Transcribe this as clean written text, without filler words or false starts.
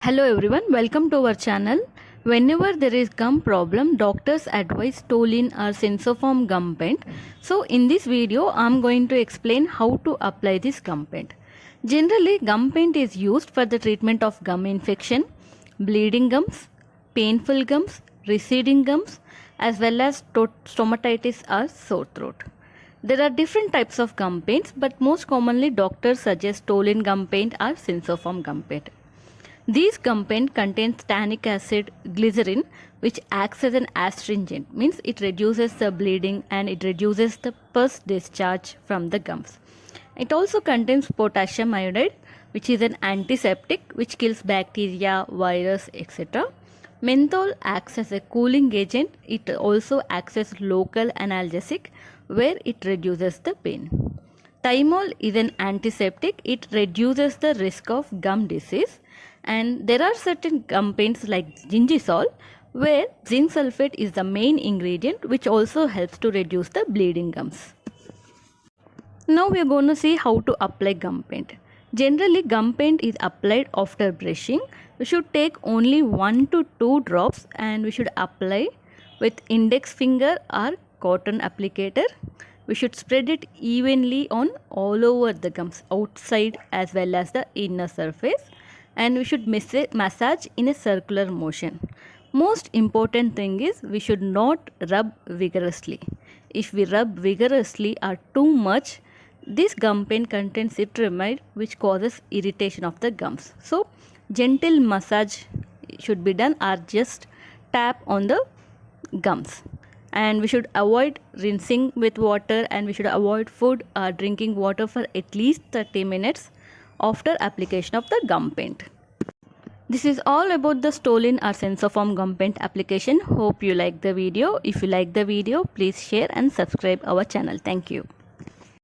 Hello everyone, welcome to our channel. Whenever there is gum problem, doctors advise Stoliin or Sensoform Gum Paint. So in this video, I am going to explain how to apply this gum paint. Generally, gum paint is used for the treatment of gum infection, bleeding gums, painful gums, receding gums, as well as stomatitis or sore throat. There are different types of gum paints, but most commonly doctors suggest Stoliin gum paint or Sensoform gum paint. These gum paint contains tannic acid glycerin, which acts as an astringent, means it reduces the bleeding and it reduces the pus discharge from the gums. It also contains potassium iodide, which is an antiseptic which kills bacteria, virus, etc. Menthol acts as a cooling agent. It also acts as local analgesic where it reduces the pain. Thymol is an antiseptic. It reduces the risk of gum disease. And there are certain gum paints like gingisol where zinc sulfate is the main ingredient, which also helps to reduce the bleeding gums. Now we are going to see how to apply gum paint. Generally, gum paint is applied after brushing. We should take only 1 to 2 drops and we should apply with index finger or cotton applicator. We should spread it evenly on all over the gums, outside as well as the inner surface, and we should massage in a circular motion. Most important thing is we should not rub vigorously. If we rub vigorously or too much, this gum paint contains citramide, which causes irritation of the gums. So gentle massage should be done or just tap on the gums. And we should avoid rinsing with water, and we should avoid food or drinking water for at least 30 minutes after application of the gum paint. This is all about the Stoliin or Sensoform Gum Paint application. Hope you like the video. If you like the video, please share and subscribe our channel. Thank you.